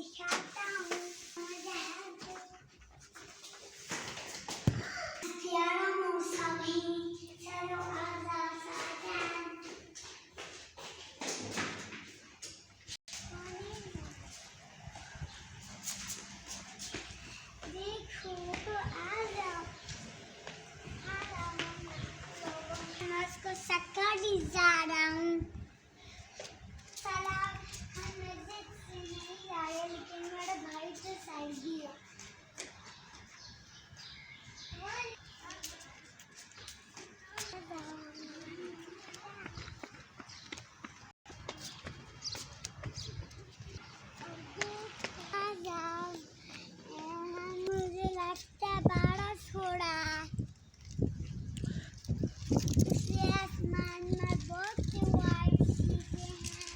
दिखाता हूँ चलो आजा साजन। देखो तो आजा मैं उसको सकड़ी जा रहा हूँ। हम मस्जिद से नहीं आए लेकिन मेरा भाई तो सही है। मुझे लगता है बारिश हो रहा है इसलिए आसमान में बहुत सी वाइट चीजें हैं।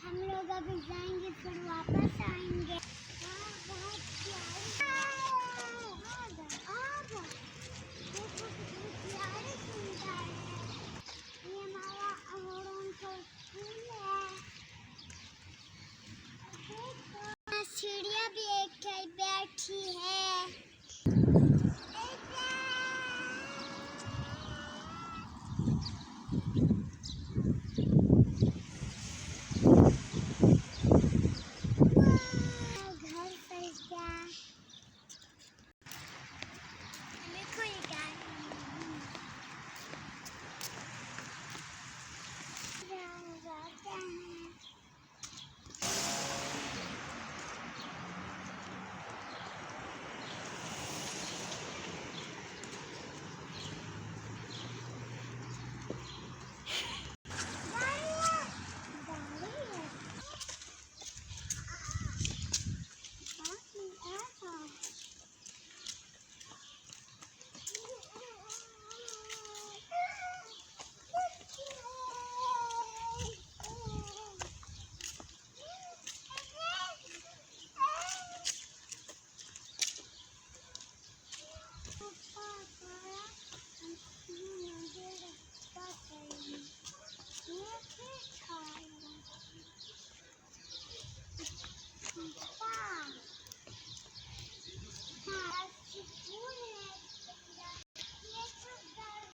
हम लोग अभी जाएंगे फिर वापस आएंगे। चिड़िया भी एक बैठी है।